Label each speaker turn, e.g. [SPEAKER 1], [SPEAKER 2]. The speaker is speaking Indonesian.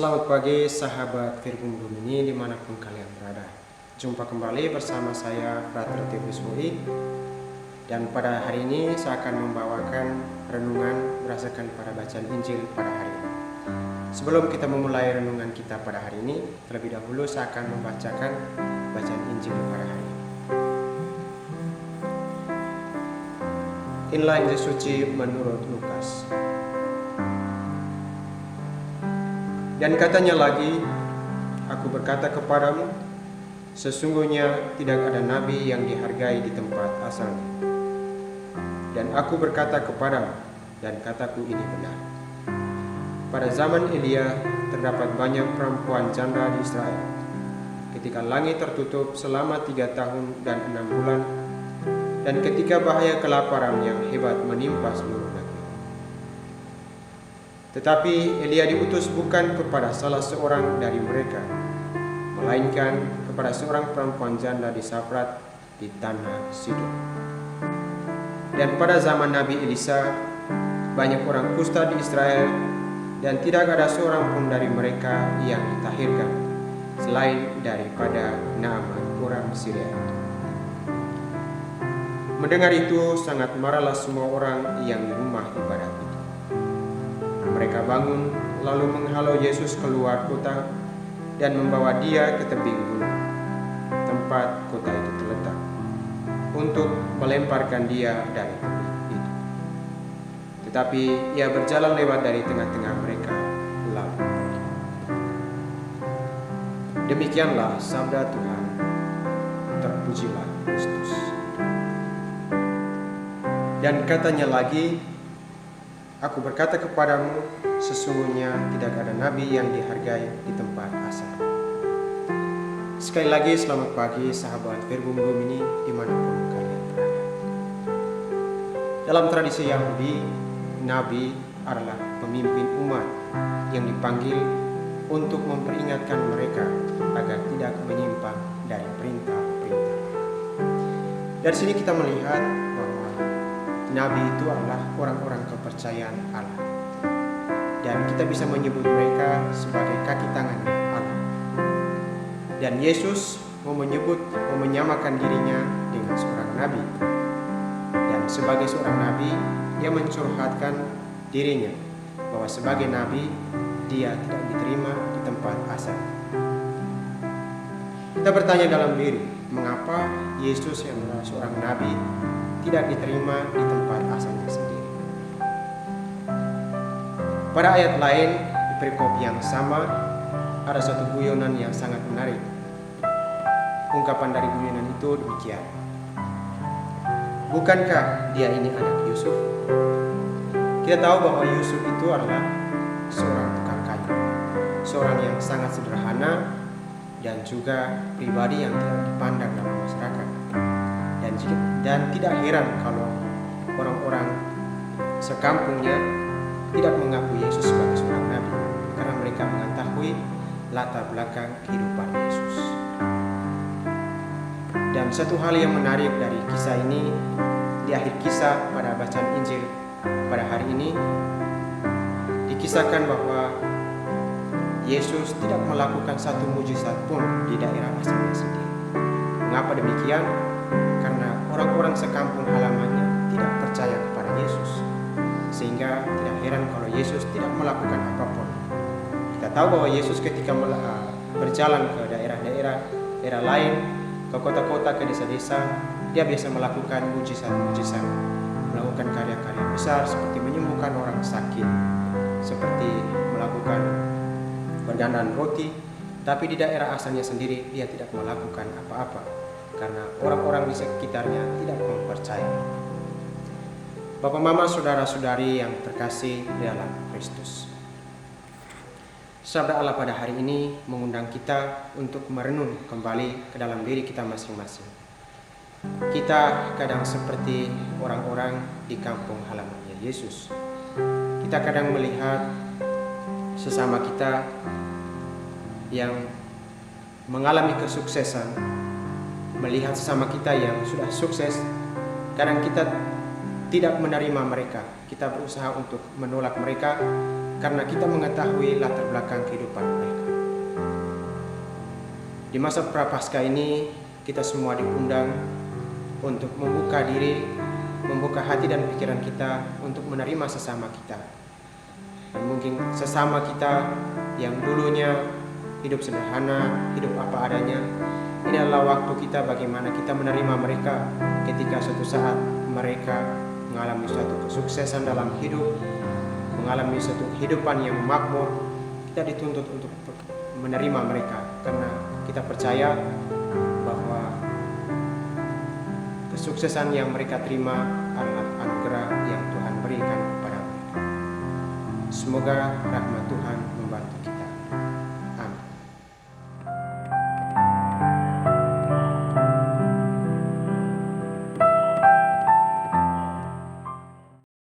[SPEAKER 1] Selamat pagi sahabat Verbum Domini dimanapun kalian berada. Jumpa kembali bersama saya Frater Tibus Ui. Dan pada hari ini saya akan membawakan renungan berdasarkan pada bacaan Injil pada hari ini. Sebelum kita memulai renungan kita pada hari ini, terlebih dahulu saya akan membacakan bacaan Injil pada hari ini. Inilah Injil suci menurut Lukas. Dan katanya lagi, aku berkata kepadamu, sesungguhnya tidak ada nabi yang dihargai di tempat asalnya. Dan aku berkata kepadamu, dan kataku ini benar. Pada zaman Elia terdapat banyak perempuan janda di Israel. Ketika langit tertutup selama 3 tahun dan 6 bulan, dan ketika bahaya kelaparan yang hebat menimpa seluruh negeri. Tetapi Elia diutus bukan kepada salah seorang dari mereka, melainkan kepada seorang perempuan janda di Sarepta di tanah Sidon. Dan pada zaman Nabi Elisa, banyak orang kusta di Israel, dan tidak ada seorang pun dari mereka yang ditahirkan, selain daripada Naaman orang Syria. Mendengar itu, sangat marahlah semua orang yang di rumah ibadat itu. Mereka bangun lalu menghalau Yesus keluar kota dan membawa dia ke tebing gunung, tempat kota itu terletak, untuk melemparkan dia dari tebing itu. Tetapi ia berjalan lewat dari tengah-tengah mereka lalu pergi. Demikianlah sabda Tuhan. Terpujilah Kristus. Dan katanya lagi, aku berkata kepadamu, sesungguhnya tidak ada nabi yang dihargai di tempat asal. Sekali lagi selamat pagi sahabat Verbum Domini dimanapun kalian berada. Dalam tradisi Yahudi, nabi adalah pemimpin umat yang dipanggil untuk memperingatkan mereka agar tidak menyimpang dari perintah-perintah. Dari sini kita melihat bahwa nabi itu adalah orang-orang kepercayaan Allah, dan kita bisa menyebut mereka sebagai kaki tangannya Allah. Dan Yesus mau menyamakan dirinya dengan seorang nabi, dan sebagai seorang nabi dia mencurhatkan dirinya bahwa sebagai nabi dia tidak diterima di tempat asal. Kita bertanya dalam diri, mengapa Yesus yang adalah seorang nabi tidak diterima di tempat asalnya sendiri? Pada ayat lain di perikop yang sama ada satu guyonan yang sangat menarik. Ungkapan dari guyonan itu demikian. Bukankah dia ini anak Yusuf? Kita tahu bahwa Yusuf itu adalah seorang tukang kayu, seorang yang sangat sederhana dan juga pribadi yang tidak dipandang dalam masyarakat. Dan tidak heran kalau orang-orang sekampungnya tidak mengaku Yesus sebagai seorang nabi, karena mereka mengetahui latar belakang kehidupan Yesus. Dan satu hal yang menarik dari kisah ini, di akhir kisah pada bacaan Injil pada hari ini, dikisahkan bahwa Yesus tidak melakukan satu mujizat pun di daerah asalnya sendiri. Mengapa demikian? Karena orang-orang sekampung halamannya tidak percaya kepada Yesus, sehingga tidak heran kalau Yesus tidak melakukan apapun. Kita tahu bahwa Yesus ketika berjalan ke daerah lain, ke kota-kota, ke desa-desa, dia biasa melakukan mujizat-mujizat, melakukan karya-karya besar seperti menyembuhkan orang sakit, seperti melakukan bergandaan roti. Tapi di daerah asalnya sendiri dia tidak melakukan apa-apa, karena orang-orang di sekitarnya tidak mempercayai. Bapak, mama, saudara-saudari yang terkasih dalam Kristus, sabda Allah pada hari ini mengundang kita untuk merenung kembali ke dalam diri kita masing-masing. Kita kadang seperti orang-orang di kampung halamannya Yesus. Kita kadang melihat sesama kita yang mengalami kesuksesan, melihat sesama kita yang sudah sukses. Kadang kita tidak menerima mereka, kita berusaha untuk menolak mereka, karena kita mengetahui latar belakang kehidupan mereka. Di masa Prapaskah ini, kita semua diundang untuk membuka diri, membuka hati dan pikiran kita untuk menerima sesama kita. Dan mungkin sesama kita yang dulunya hidup sederhana, hidup apa adanya, ini adalah waktu kita bagaimana kita menerima mereka ketika suatu saat mereka mengalami suatu kesuksesan dalam hidup, mengalami suatu kehidupan yang makmur. Kita dituntut untuk menerima mereka karena kita percaya bahwa kesuksesan yang mereka terima adalah anugerah yang Tuhan berikan kepada mereka. Semoga rahmat Tuhan